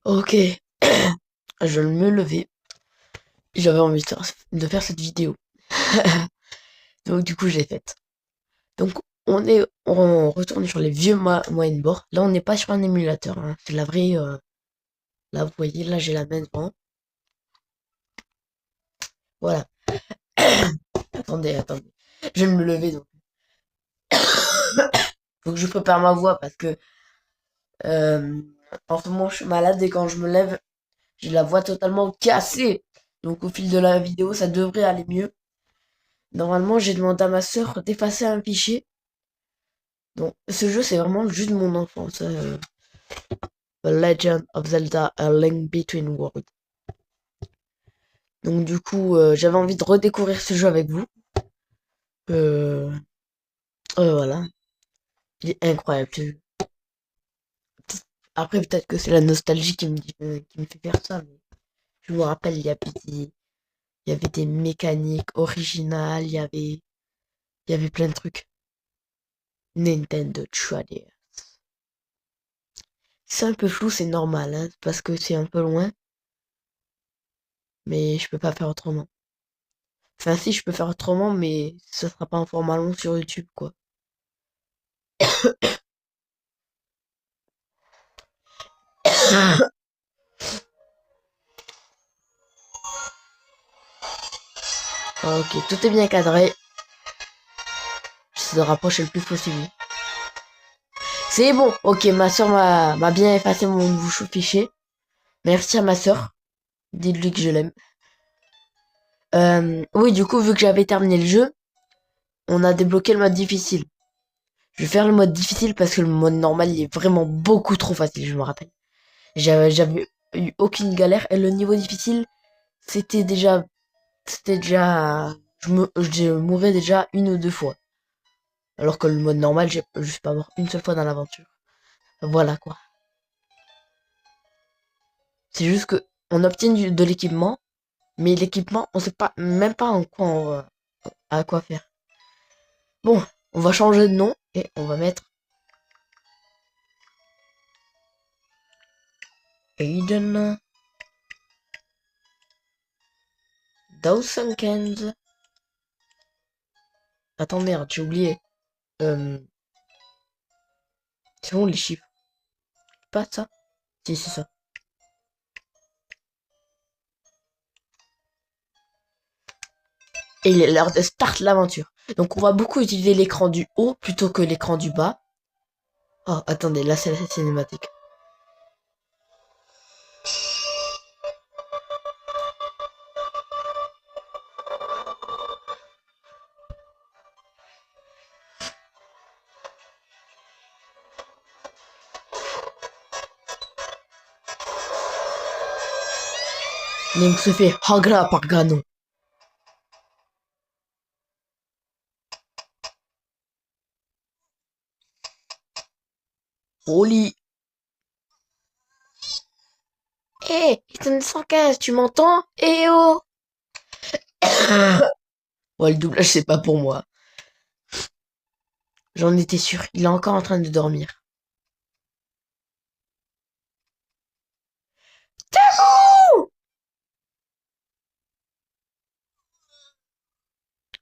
Ok, je me levais. J'avais envie de faire cette vidéo. Donc du coup, je l'ai faite. Donc on retourne sur les vieux moyen bord. Là, on n'est pas sur un émulateur, hein. C'est la vraie. Là, vous voyez, là, j'ai la main devant. Voilà. Attendez. Je vais me lever donc. Faut que je prépare ma voix parce que euh, en ce moment, je suis malade et quand je me lève, j'ai la voix totalement cassée. Donc au fil de la vidéo, ça devrait aller mieux. Normalement, j'ai demandé à ma sœur d'effacer un fichier. Donc, ce jeu, c'est vraiment le jeu de mon enfance. The Legend of Zelda, A Link Between Worlds. Donc, du coup, j'avais envie de redécouvrir ce jeu avec vous. Euh, voilà. Il est incroyable, ce jeu. Après, peut-être que c'est la nostalgie qui me fait faire ça. Mais je me rappelle, il y avait des mécaniques originales, il y avait plein de trucs. Nintendo 3DS. C'est un peu flou, c'est normal, hein, parce que c'est un peu loin. Mais je peux pas faire autrement. Enfin, si, je peux faire autrement, mais ça sera pas en format long sur YouTube, quoi. Ok, tout est bien cadré. Je se rapprocher le plus possible. C'est bon. Ok, ma soeur m'a bien effacé mon nouveau fichier. Merci à ma soeur. Dites-lui que je l'aime. Oui, du coup, vu que j'avais terminé le jeu, on a débloqué le mode difficile. Je vais faire le mode difficile parce que le mode normal, il est vraiment beaucoup trop facile, je me rappelle. J'avais eu aucune galère et le niveau difficile, c'était déjà, je mourais déjà une ou deux fois. Alors que le mode normal, je suis pas mort une seule fois dans l'aventure. Voilà quoi. C'est juste que on obtient de l'équipement, mais l'équipement, on sait pas même pas à quoi faire. Bon, on va changer de nom et on va mettre Aiden Dawsonkens. Attends merde, j'ai oublié. Euh, c'est bon les chiffres. Pas ça? Si c'est ça. Et il est l'heure de start l'aventure. Donc on va beaucoup utiliser l'écran du haut plutôt que l'écran du bas. Oh attendez, là c'est la cinématique. Link se fait Hagra par Ganon. Holy. Hé, il donne 115, tu m'entends? Eh oh. Ouais, le doublage, c'est pas pour moi. J'en étais sûr, il est encore en train de dormir.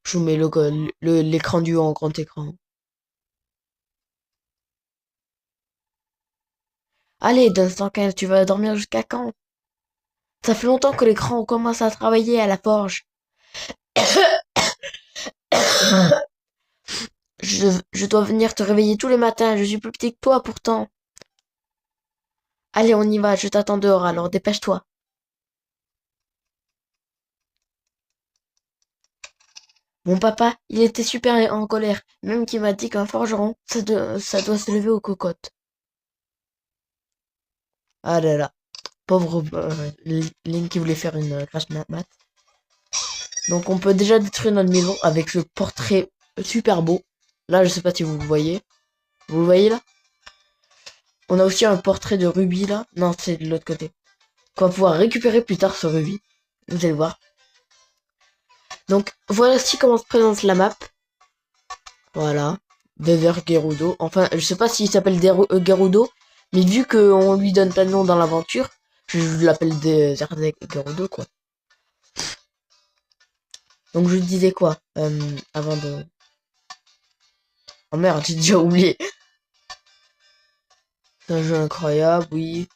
Je vous mets l'écran du haut en grand écran. Allez, donne 115, tu vas dormir jusqu'à quand? Ça fait longtemps que l'écran commence à travailler à la forge. Je dois venir te réveiller tous les matins, je suis plus petit que toi pourtant. Allez, on y va, je t'attends dehors, alors dépêche-toi. Mon papa, il était super en colère, même qu'il m'a dit qu'un forgeron, ça doit se lever aux cocottes. Ah là là, pauvre Link qui voulait faire une crash mat. Donc on peut déjà détruire notre maison avec ce portrait super beau. Là, je sais pas si vous le voyez. Vous le voyez là? On a aussi un portrait de Ruby là. Non, c'est de l'autre côté. Qu'on va pouvoir récupérer plus tard ce Ruby. Vous allez voir. Donc voici comment se présente la map. Voilà. Desert Gerudo. Enfin, je sais pas s'il s'appelle Gerudo, mais vu qu'on lui donne pas de nom dans l'aventure, Je l'appelle des Gerudo, quoi. Donc je disais quoi avant de... Oh merde, j'ai déjà oublié. C'est un jeu incroyable, oui.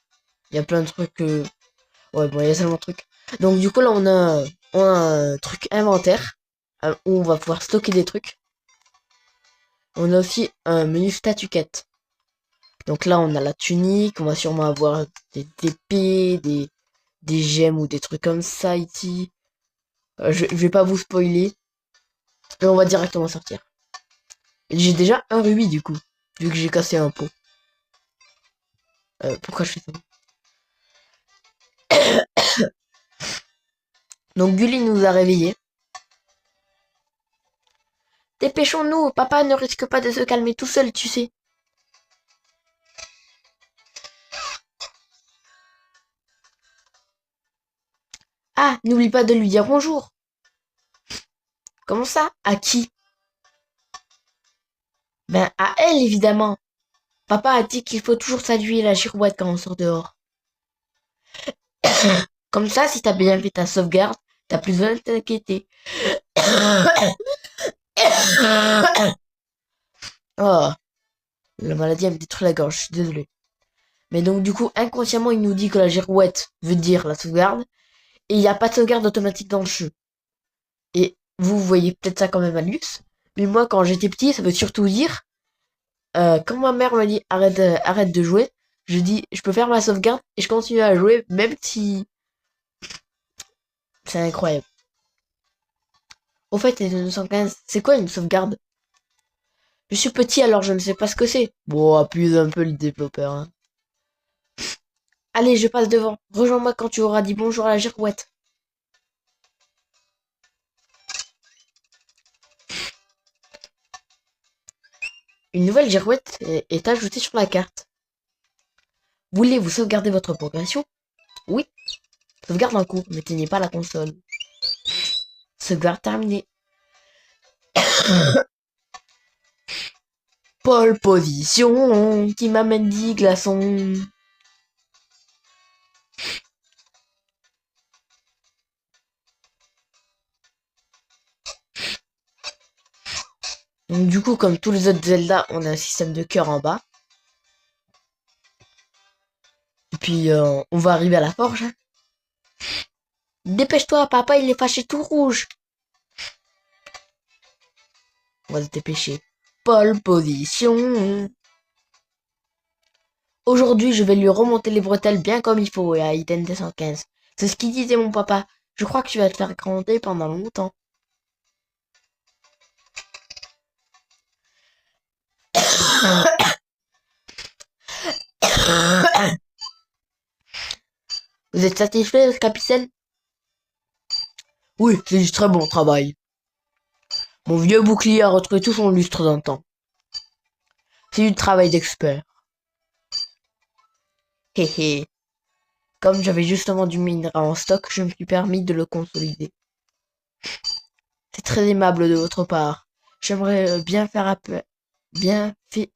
Il y a plein de trucs que... Ouais, bon, il y a seulement de trucs. Donc du coup, là, on a un truc inventaire où on va pouvoir stocker des trucs. On a aussi un menu statut quête. Donc là, on a la tunique. On va sûrement avoir des épées, des gemmes ou des trucs comme ça ici. Je vais pas vous spoiler. Et on va directement sortir. J'ai déjà un rubis du coup. Vu que j'ai cassé un pot. Pourquoi je fais ça? Donc Gulli nous a réveillés. Dépêchons-nous, papa ne risque pas de se calmer tout seul, tu sais. Ah, n'oublie pas de lui dire bonjour. Comment ça? À qui? Ben, à elle, évidemment. Papa a dit qu'il faut toujours saluer la girouette quand on sort dehors. Comme ça, si t'as bien fait ta sauvegarde, t'as plus besoin de t'inquiéter. Oh, la maladie elle me détruit la gorge, je suis désolé. Mais donc, du coup, inconsciemment, il nous dit que la girouette veut dire la sauvegarde. Et il n'y a pas de sauvegarde automatique dans le jeu. Et vous voyez peut-être ça quand même à luxe. Mais moi, quand j'étais petit, ça veut surtout dire, quand ma mère m'a dit arrête de jouer, je dis je peux faire ma sauvegarde et je continue à jouer même si c'est incroyable. Au fait, les 215, c'est quoi une sauvegarde? Je suis petit alors je ne sais pas ce que c'est. Bon, appuie un peu le développeur. Hein. Allez, je passe devant. Rejoins-moi quand tu auras dit bonjour à la girouette. Une nouvelle girouette est ajoutée sur la carte. Voulez-vous sauvegarder votre progression? Oui. Sauvegarde en cours, n'éteignez pas la console. Sauvegarde terminée. Pole position qui m'amène 10 glaçons. Donc du coup, comme tous les autres Zelda, on a un système de cœur en bas. Et puis, on va arriver à la forge. Hein. Dépêche-toi, papa, il est fâché tout rouge. On va se dépêcher. Pole position. Aujourd'hui, je vais lui remonter les bretelles bien comme il faut à Iden 215. C'est ce qu'il disait mon papa. Je crois que tu vas te faire gronder pendant longtemps. Vous êtes satisfait, capitaine? Oui, c'est du très bon travail. Mon vieux bouclier a retrouvé tout son lustre d'un temps. C'est du travail d'expert. Hé hé. Comme j'avais justement du minerai en stock, je me suis permis de le consolider. C'est très aimable de votre part. J'aimerais bien faire appel...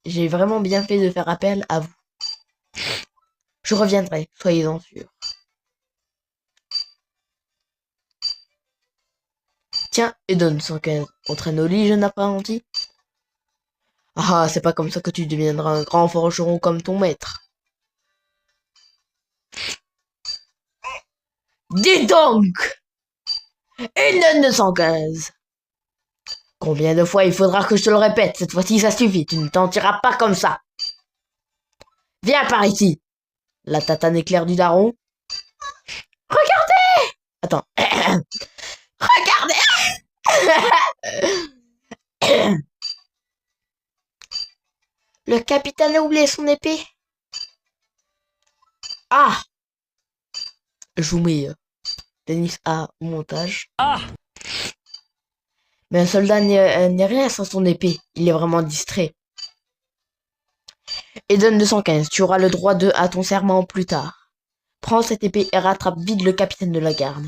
J'ai vraiment bien fait de faire appel à vous. Je reviendrai, soyez-en sûrs. Tiens, et donne 115. Entraîne au lit, jeune apprenti. Ah, c'est pas comme ça que tu deviendras un grand forgeron comme ton maître. Dis donc! Une 915. Combien de fois il faudra que je te le répète? Cette fois-ci, ça suffit. Tu ne t'en tireras pas comme ça. Viens par ici. La tatane éclair du daron. Regardez! Attends. Regardez! Le capitaine a oublié son épée. Ah! Je vous mets Denis A au montage. Ah! Mais un soldat n'est rien sans son épée. Il est vraiment distrait. Eden 215, tu auras le droit à ton serment plus tard. Prends cette épée et rattrape vite le capitaine de la garde.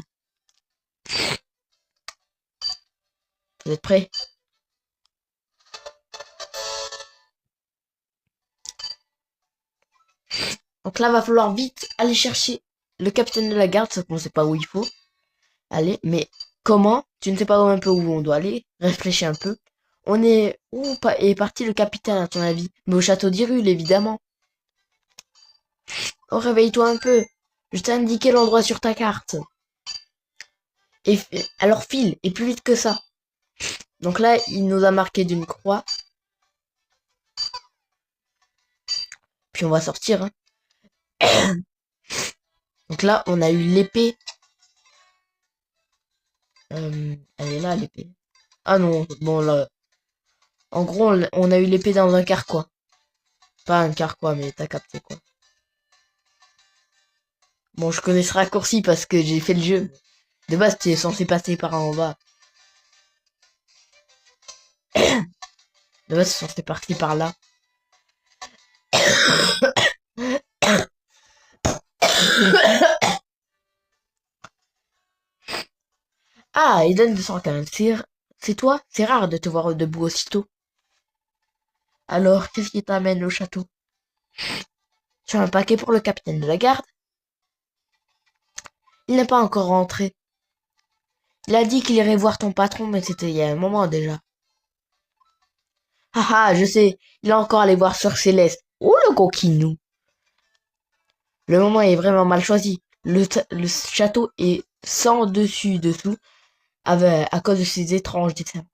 Vous êtes prêts? Donc là, va falloir vite aller chercher le capitaine de la garde, sauf qu'on sait pas où il faut aller. Mais comment? Tu ne sais pas un peu où on doit aller? Réfléchis un peu. On est... Où est parti le capitaine, à ton avis? Mais au château d'Hyrule, évidemment. Oh, réveille-toi un peu. Je t'ai indiqué l'endroit sur ta carte. Et alors file, et plus vite que ça. Donc là, il nous a marqué d'une croix. Puis on va sortir. Hein. Donc là, on a eu l'épée. Elle est là, l'épée. Ah non, bon là. En gros, on a eu l'épée dans un carquois. Pas un carquois, mais t'as capté quoi. Bon, je connais ce raccourci parce que j'ai fait le jeu. De base, tu es censé passer par en bas. De base, c'est censé partir par là. Ah, Eden 215, c'est toi? C'est rare de te voir debout aussitôt. Alors, qu'est-ce qui t'amène au château? Tu as un paquet pour le capitaine de la garde? Il n'est pas encore rentré. Il a dit qu'il irait voir ton patron, mais c'était il y a un moment déjà. Ah ah, je sais, il est encore allé voir Sœur Céleste. Oh le coquinou! Le moment est vraiment mal choisi. Le château est sans dessus-dessous à cause de ces étranges dessins.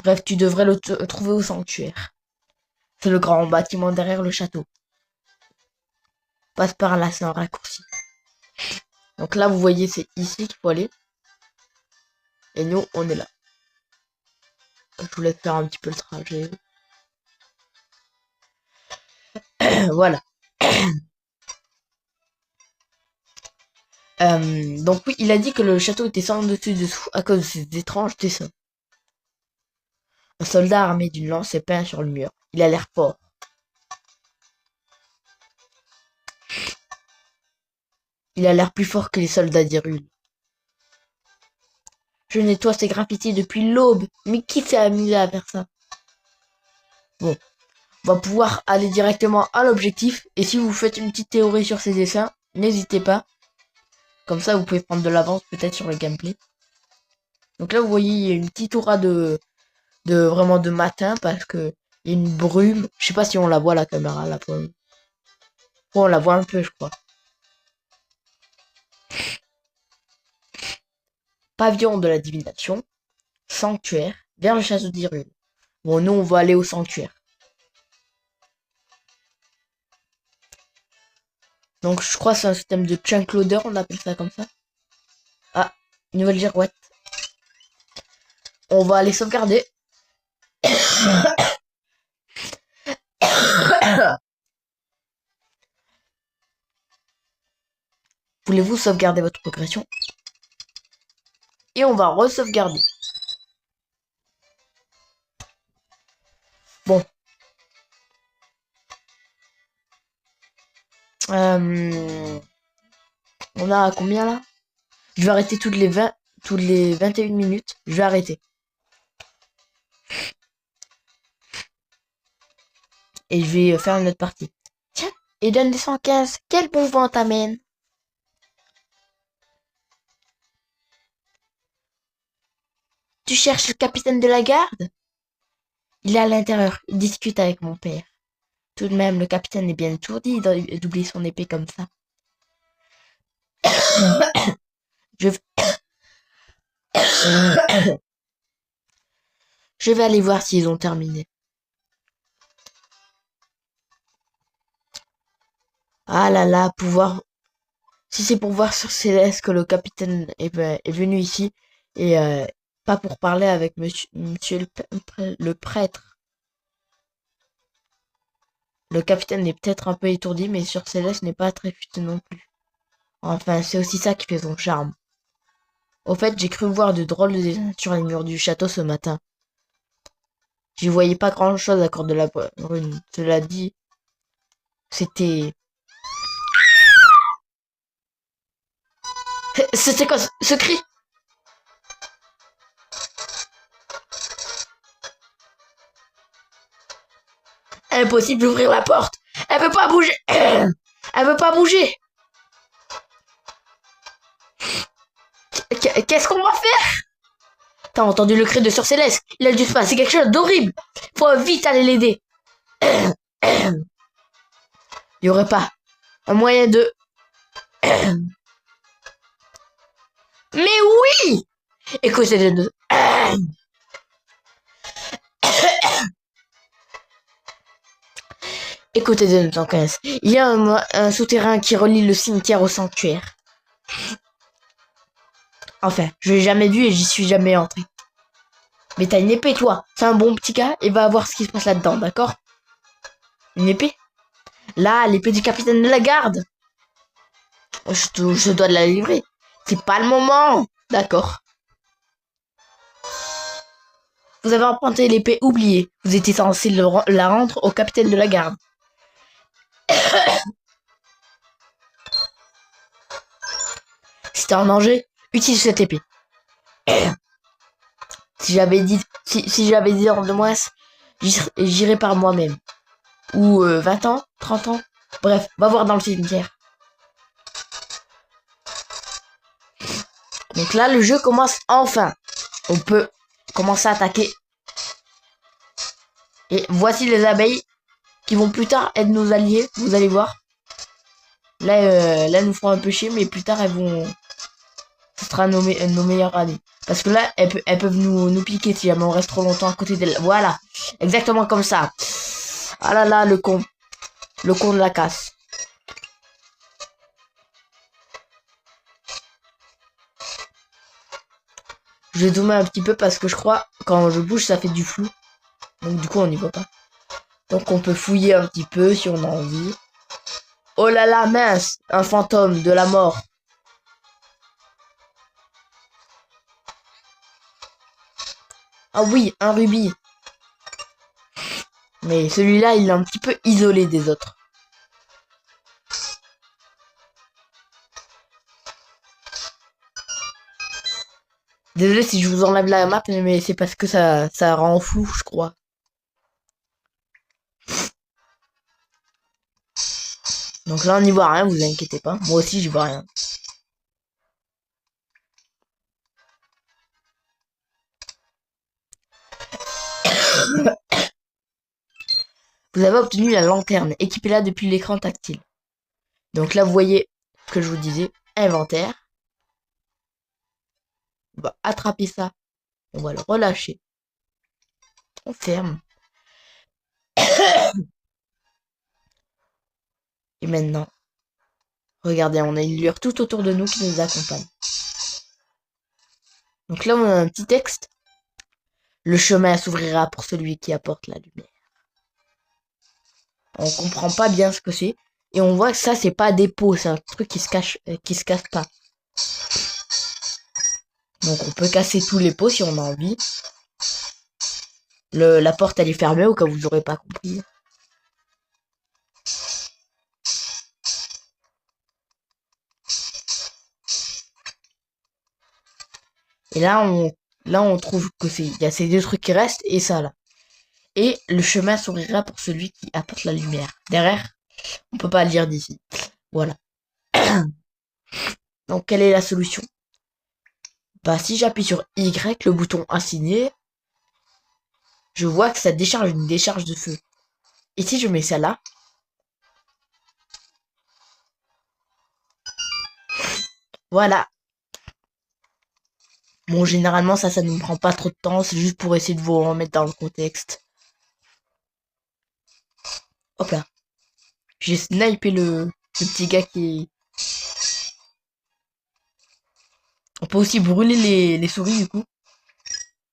Bref, tu devrais le trouver au sanctuaire. C'est le grand bâtiment derrière le château. Passe par là, c'est un raccourci. Donc là, vous voyez, c'est ici qu'il faut aller. Et nous, on est là. Je vous laisse faire un petit peu le trajet. Voilà. Donc oui, il a dit que le château était sans dessus-dessous à cause de ces étranges dessins. Un soldat armé d'une lance est peint sur le mur. Il a l'air fort. Il a l'air plus fort que les soldats d'Hyrule. Je nettoie ces graffitis depuis l'aube. Mais qui s'est amusé à faire ça? Bon, on va pouvoir aller directement à l'objectif. Et si vous faites une petite théorie sur ces dessins, n'hésitez pas. Comme ça, vous pouvez prendre de l'avance peut-être sur le gameplay. Donc là, vous voyez, il y a une petite aura vraiment de matin parce que il y a une brume. Je sais pas si on la voit la caméra là. Bon, on la voit un peu, je crois. Pavillon de la divination, sanctuaire, vers le château d'Hyrule. Bon, nous, on va aller au sanctuaire. Donc, je crois que c'est un système de chunk loader, on appelle ça comme ça. Ah, nouvelle girouette. On va aller sauvegarder. Voulez-vous sauvegarder votre progression? Et on va re-sauvegarder. Bon. On a combien là? Je vais arrêter toutes les 21 minutes. Je vais arrêter. Et je vais faire une autre partie. Tiens, Eden 215, quel bon vent t'amène? Tu cherches le capitaine de la garde? Il est à l'intérieur, il discute avec mon père. Tout de même, le capitaine est bien étourdi d'oublier son épée comme ça. Je vais... Je vais aller voir s'ils ont terminé. Ah là là, pouvoir... Si c'est pour voir sur Céleste que le capitaine est venu ici, et pas pour parler avec monsieur le prêtre. Le capitaine est peut-être un peu étourdi, mais sur Céleste n'est pas très futé non plus. Enfin, c'est aussi ça qui fait son charme. Au fait, j'ai cru voir de drôles de dessins sur les murs du château ce matin. J'y voyais pas grand-chose à cause de la brune. Cela dit, c'était... C'était quoi ce cri? Impossible d'ouvrir la porte. Elle peut pas bouger. Elle veut pas bouger. Qu'est-ce qu'on va faire? T'as entendu le cri de Sœur Céleste? Il a dû se passer quelque chose d'horrible. Faut vite aller l'aider. Il y aurait pas un moyen de... Mais oui! Écoutez de... Écoutez de 915. Il y a un souterrain qui relie le cimetière au sanctuaire. Enfin, je l'ai jamais vu et j'y suis jamais entré. Mais t'as une épée, toi. C'est un bon petit gars et va voir ce qui se passe là-dedans, d'accord? Une épée? Là, l'épée du capitaine de la garde. Je dois de la livrer. C'est pas le moment. D'accord. Vous avez emprunté l'épée oubliée. Vous étiez censé la rendre au capitaine de la garde. Si t'es en danger, utilise cette épée. Si j'avais dit de moins, j'irai par moi-même. Ou 20 ans, 30 ans. Bref, va voir dans le cimetière. Donc là, le jeu commence enfin. On peut commencer à attaquer. Et voici les abeilles qui vont plus tard être nos alliés. Vous allez voir. Là, elles nous feront un peu chier, mais plus tard, elles vont... Ce sera nos meilleurs amis. Parce que là, elles peuvent nous piquer si jamais on reste trop longtemps à côté d'elles. Voilà. Exactement comme ça. Ah là là, le con. Le con de la casse. Je vais zoomer un petit peu parce que je crois quand je bouge ça fait du flou. Donc du coup on n'y voit pas. Donc on peut fouiller un petit peu si on a envie. Oh là là mince, un fantôme de la mort. Ah oui, un rubis. Mais celui-là il est un petit peu isolé des autres. Désolé si je vous enlève la map mais c'est parce que ça rend flou je crois. Donc là on n'y voit rien, vous inquiétez pas. Moi aussi j'y vois rien. Vous avez obtenu la lanterne, équipez-la depuis l'écran tactile. Donc là vous voyez ce que je vous disais, inventaire. On va attraper ça, on va le relâcher. On ferme. Et maintenant, regardez, on a une lueur tout autour de nous qui nous accompagne. Donc là on a un petit texte. Le chemin s'ouvrira pour celui qui apporte la lumière. On comprend pas bien ce que c'est. Et on voit que ça, c'est pas des pots, c'est un truc qui se casse pas. Donc on peut casser tous les pots si on a envie. La porte, elle est fermée au cas où vous n'aurez pas compris. Et là, on trouve que il y a ces deux trucs qui restent et ça là. Et le chemin s'ouvrira pour celui qui apporte la lumière. Derrière, on peut pas le lire d'ici. Voilà. Donc quelle est la solution? Bah si j'appuie sur Y, le bouton assigné, je vois que ça décharge une décharge de feu. Et si je mets ça là, voilà. Bon, généralement, ça ne me prend pas trop de temps. C'est juste pour essayer de vous remettre dans le contexte. Hop là. J'ai snipé le petit gars qui... On peut aussi brûler les souris, du coup.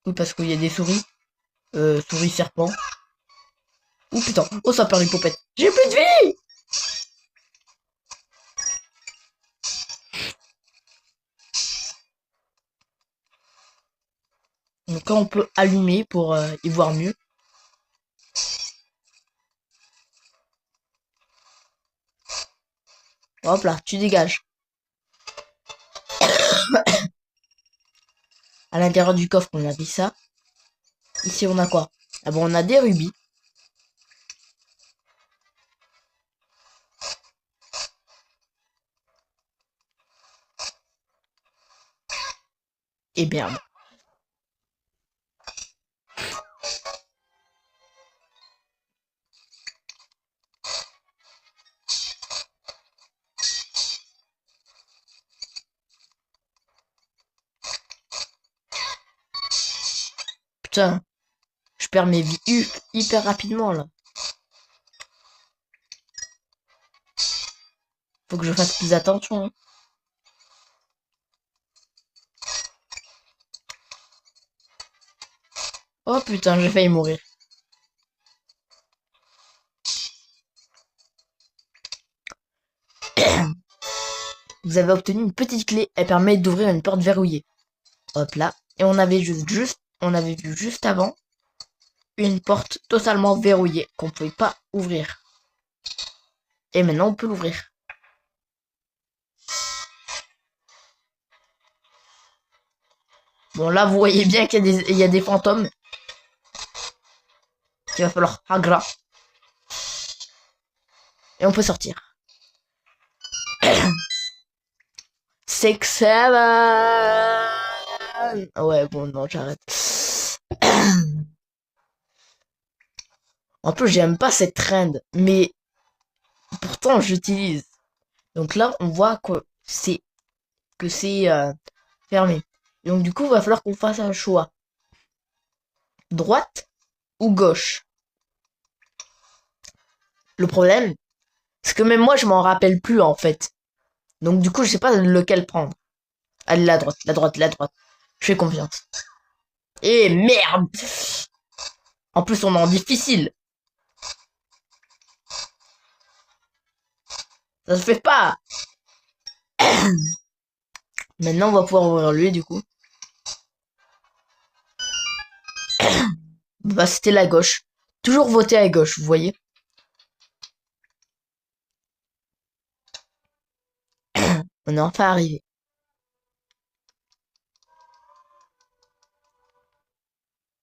Oui, parce qu'il y a des souris. Souris serpent. Oh putain. Oh, ça perd une popette. J'ai plus de vie! Donc là, on peut allumer pour y voir mieux. Hop là, tu dégages. À l'intérieur du coffre, on a mis ça. Ici, on a quoi? Ah bon, on a des rubis. Et merde. Putain, je perds mes vies hyper rapidement là. Faut que je fasse plus attention. Hein. Oh putain, j'ai failli mourir. Vous avez obtenu une petite clé. Elle permet d'ouvrir une porte verrouillée. Hop là. Et on avait vu juste avant une porte totalement verrouillée qu'on pouvait pas ouvrir. Et maintenant on peut l'ouvrir. Bon là vous voyez bien qu'il y a des fantômes. Il va falloir agra. Et on peut sortir. 6, 7. Ouais bon non j'arrête. En plus j'aime pas cette trend. Mais pourtant j'utilise. Donc là on voit que c'est fermé. Et donc du coup il va falloir qu'on fasse un choix. Droite ou gauche. Le problème, c'est que même moi je m'en rappelle plus en fait. Donc du coup je sais pas lequel prendre. Allez la droite, la droite, la droite. Je fais confiance. Et merde. En plus on est en difficile. Ça se fait pas. Maintenant on va pouvoir ouvrir lui du coup. Bah c'était la gauche. Toujours voter à gauche, vous voyez. On est enfin arrivé.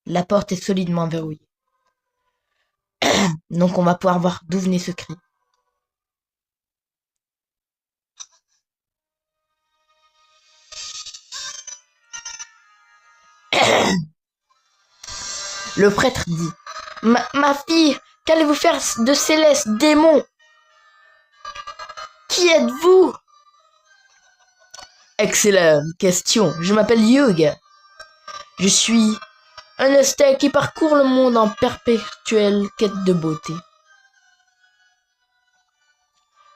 La porte est solidement verrouillée. Donc on va pouvoir voir d'où venait ce cri. Le prêtre dit: Ma fille, qu'allez-vous faire de Céleste, démon? Qui êtes-vous? Excellente question. Je m'appelle Hugh. Je suis un Aztèque qui parcourt le monde en perpétuelle quête de beauté.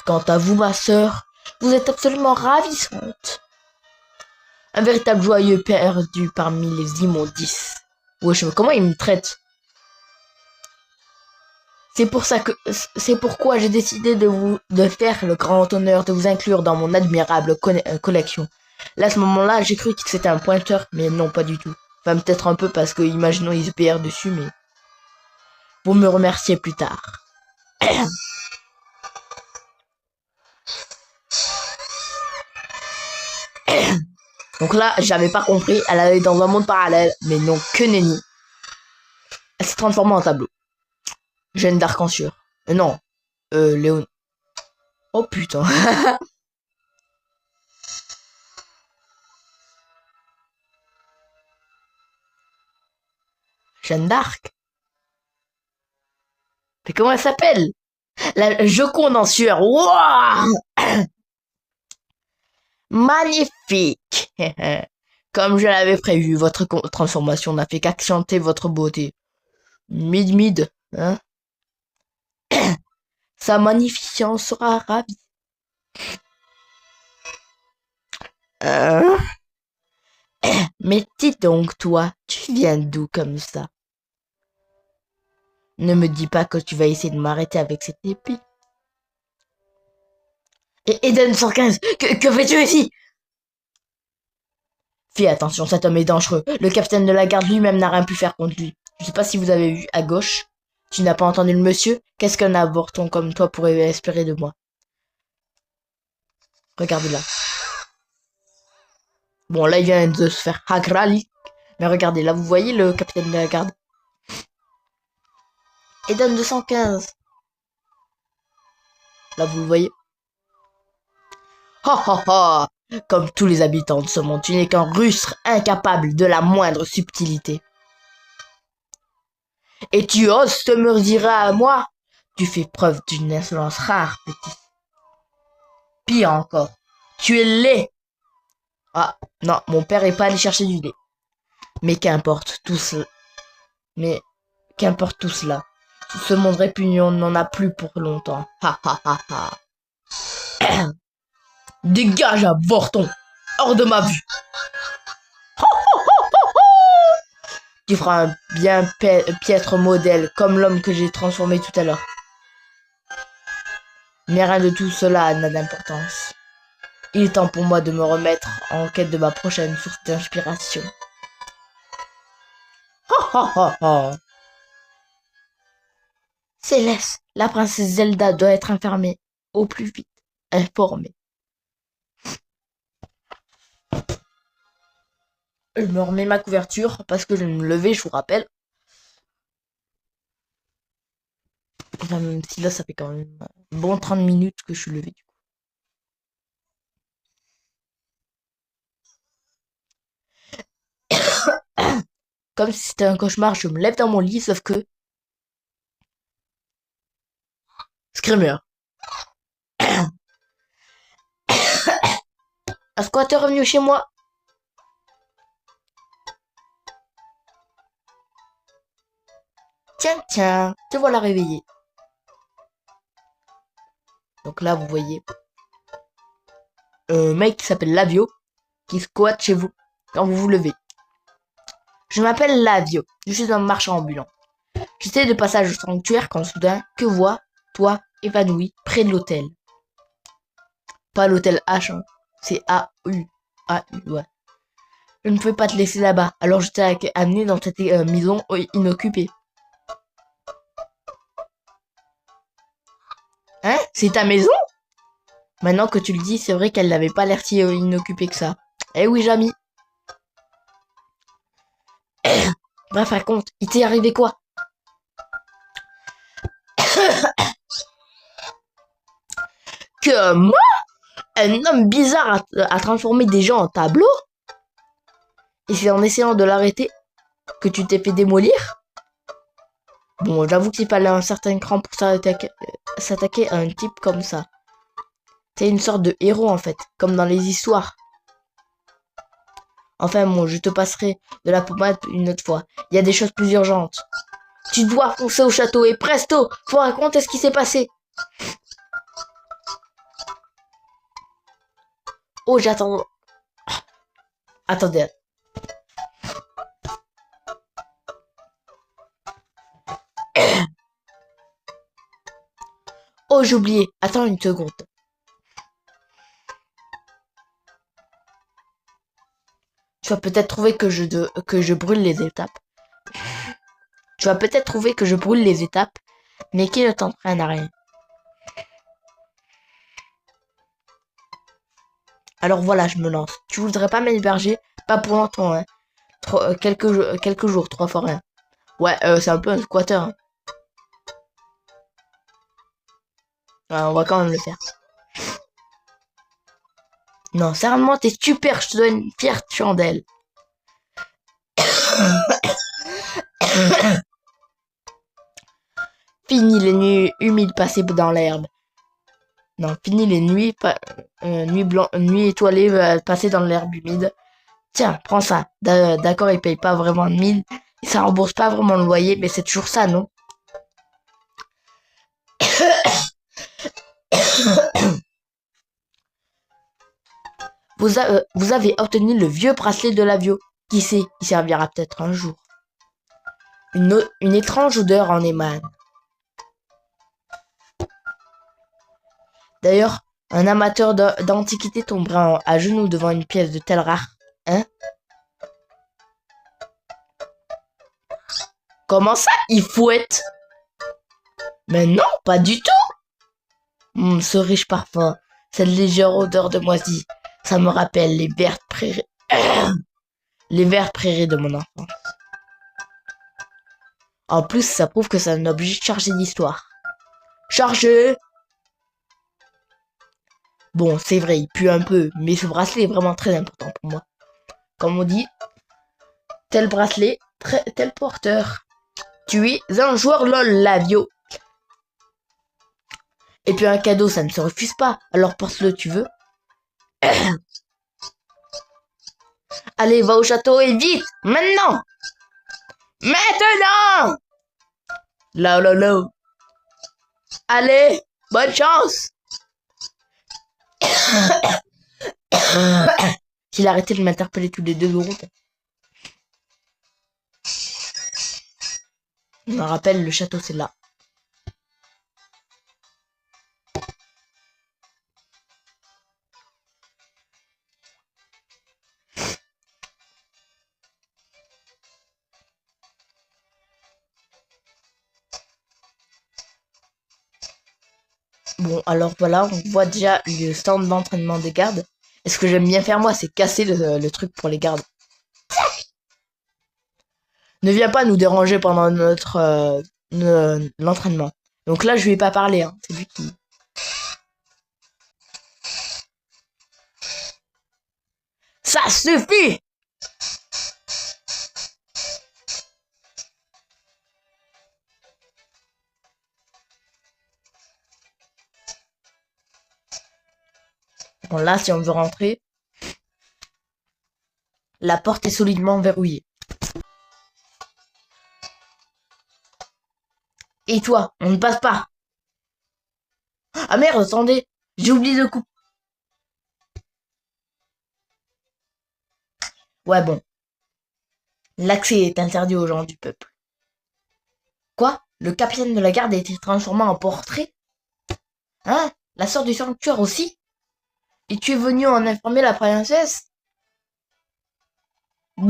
Quant à vous, ma sœur, vous êtes absolument ravissante. Un véritable joyeux perdu parmi les immondices. Wesh, comment il me traite? C'est pourquoi j'ai décidé de faire le grand honneur de vous inclure dans mon admirable collection. Là, à ce moment-là, j'ai cru que c'était un pointeur, mais non, pas du tout. Enfin, peut-être un peu parce que, imaginons, ils se perdent dessus, mais... Vous me remerciez plus tard. Donc là, j'avais pas compris, elle allait dans un monde parallèle, mais non, que nenni. Elle s'est transformée en tableau. Jeanne d'Arc en sueur. Non, Léon. Oh putain. Jeanne d'Arc. Mais comment elle s'appelle? La Joconde en sueur. Wouah. Magnifique. Comme je l'avais prévu, votre transformation n'a fait qu'accenter votre beauté. Mid, hein? Sa magnificence sera ravie. Mais dis donc, toi, tu viens d'où comme ça? Ne me dis pas que tu vas essayer de m'arrêter avec cette épée. Et Eden 115, que fais-tu ici? Fais attention, cet homme est dangereux. Le capitaine de la garde lui-même n'a rien pu faire contre lui. Je sais pas si vous avez vu, à gauche. Tu n'as pas entendu le monsieur? Qu'est-ce qu'un avorton comme toi pourrait espérer de moi? Regardez là. Bon, là, il vient de se faire hagrali. Mais regardez, là, vous voyez le capitaine de la garde? Eden 215. Là, vous le voyez? Ha ha ha! Comme tous les habitants de ce monde, tu n'es qu'un rustre incapable de la moindre subtilité. Et tu oses te mesurer à moi? Tu fais preuve d'une insolence rare, petit. Pire encore, tu es laid. Ah, non, mon père est pas allé chercher du lait. Mais qu'importe tout cela. Mais qu'importe tout cela. Ce monde répugnant n'en a plus pour longtemps. Ha ha ha ha. Dégage, avorton. Hors de ma vue. Tu feras un bien piètre modèle, comme l'homme que j'ai transformé tout à l'heure. Mais rien de tout cela n'a d'importance. Il est temps pour moi de me remettre en quête de ma prochaine source d'inspiration. Ha ha ha ha. Céleste, la princesse Zelda doit être enfermée au plus vite. Informée. Je me remets ma couverture parce que je vais me lever, je vous rappelle. Enfin, même si là, ça fait quand même un bon 30 minutes que je suis levé. Comme si c'était un cauchemar, je me lève dans mon lit, sauf que... Screamer. Est-ce que t'es revenu chez moi? Tiens, tiens, te voilà réveillé. Donc là, vous voyez un mec qui s'appelle Lavio, qui squatte chez vous quand vous vous levez. Je m'appelle Lavio, je suis un marchand ambulant. J'étais de passage au sanctuaire quand soudain, que toi, évanoui, près de l'hôtel. Pas l'hôtel H, hein. C'est A-U. A-U, ouais. Je ne pouvais pas te laisser là-bas, alors je t'ai amené dans cette maison inoccupée. Hein? C'est ta maison? Maintenant que tu le dis, c'est vrai qu'elle n'avait pas l'air si inoccupée que ça. Eh oui, Jamy. Bref, raconte, il t'est arrivé quoi? Que moi? Un homme bizarre a transformé des gens en tableaux? Et c'est en essayant de l'arrêter que tu t'es fait démolir? Bon, j'avoue qu'il fallait un certain cran pour s'attaquer à un type comme ça. C'est une sorte de héros en fait, comme dans les histoires. Enfin bon, je te passerai de la pommade une autre fois. Il y a des choses plus urgentes. Tu dois foncer au château et presto, faut raconter ce qui s'est passé. Oh, j'attends. Attendez. Oh, j'ai oublié. Attends une seconde. Tu vas peut-être trouver que je brûle les étapes. Tu vas peut-être trouver que je brûle les étapes, mais qui ne t'entraîne à rien. Alors voilà, je me lance. Tu voudrais pas m'héberger? Pas pour longtemps, hein. Quelques jours, 3 fois rien. Ouais, c'est un peu un squatter. Hein. Ouais, on va quand même le faire. Non, sérieusement, t'es super, je te donne une fière chandelle. Fini les nuits humides passées dans l'herbe. Non, fini les nuits étoilées passées dans l'herbe humide. Tiens, prends ça. D'accord, il paye pas vraiment de mine. Et ça rembourse pas vraiment le loyer, mais c'est toujours ça, non? Vous avez obtenu le vieux bracelet de Lavio. Qui sait, il servira peut-être un jour. Une étrange odeur en émane. D'ailleurs, un amateur d'antiquité tomberait à genoux devant une pièce de telle rare. Hein? Comment ça, il fouette? Mais non, pas du tout. Ce riche parfum, cette légère odeur de moisi, ça me rappelle les vertes prairies, les vertes prairies de mon enfance. En plus, ça prouve que c'est un objet chargé d'histoire. Chargé! Bon, c'est vrai, il pue un peu, mais ce bracelet est vraiment très important pour moi. Comme on dit, tel bracelet, tel porteur. Tu es un joueur LOL, Lavio. Et puis un cadeau, ça ne se refuse pas. Alors porte-le, tu veux. Allez, va au château et vite. Maintenant. Maintenant. Là, là, là. Allez, bonne chance. S'il arrêtait de m'interpeller tous les 2 secondes. Je me rappelle, le château, c'est là. Bon, alors voilà, on voit déjà le stand d'entraînement des gardes. Et ce que j'aime bien faire, moi, c'est casser le truc pour les gardes. Ne viens pas nous déranger pendant notre l'entraînement. Donc là, je lui ai pas parlé, hein. C'est lui qui... Ça suffit! Bon, là, si on veut rentrer, la porte est solidement verrouillée. Et toi, on ne passe pas. Ah merde, attendez, j'ai oublié de couper. Ouais, bon. L'accès est interdit aux gens du peuple. Quoi? Le capitaine de la garde a été transformé en portrait? Hein? La sœur du sanctuaire aussi? Et tu es venu en informer la princesse? Je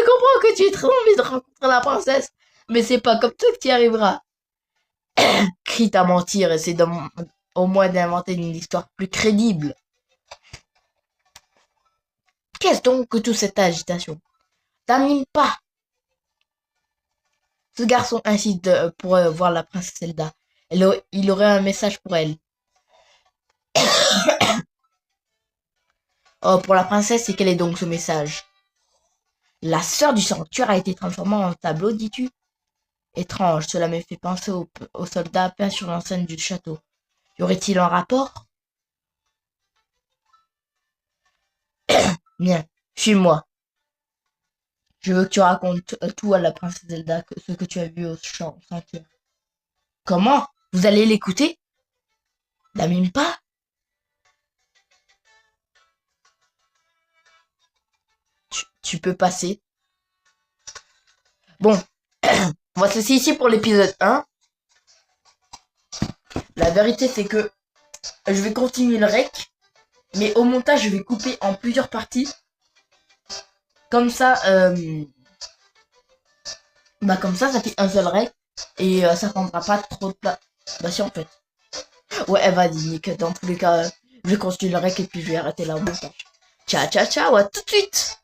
comprends que tu aies très envie de rencontrer la princesse, mais c'est pas comme ça que tu y arriveras. Quitte à mentir, essaie au moins d'inventer une histoire plus crédible. Qu'est-ce donc que toute cette agitation? T'animes pas. Ce garçon insiste pour voir la princesse Zelda. Il aurait un message pour elle. Oh, pour la princesse, et quel est donc ce message? La sœur du sanctuaire a été transformée en tableau, dis-tu? Étrange, cela me fait penser aux soldats peints sur l'enceinte du château. Y aurait-il un rapport? Bien, suis-moi. Je veux que tu racontes tout à la princesse Zelda, ce que tu as vu au sanctuaire. Comment? Vous allez l'écouter? La mime pas? Tu peux passer. Bon, on va se laisser ici pour l'épisode 1. La vérité, c'est que je vais continuer le rec, mais au montage, je vais couper en plusieurs parties. Comme ça, comme ça fait un seul rec, et ça prendra pas trop de place. Bah si, en fait. Ouais, vas-y, Nick. Dans tous les cas, je vais continuer le rec, et puis je vais arrêter là au montage. Ciao, ciao, ciao, à tout de suite!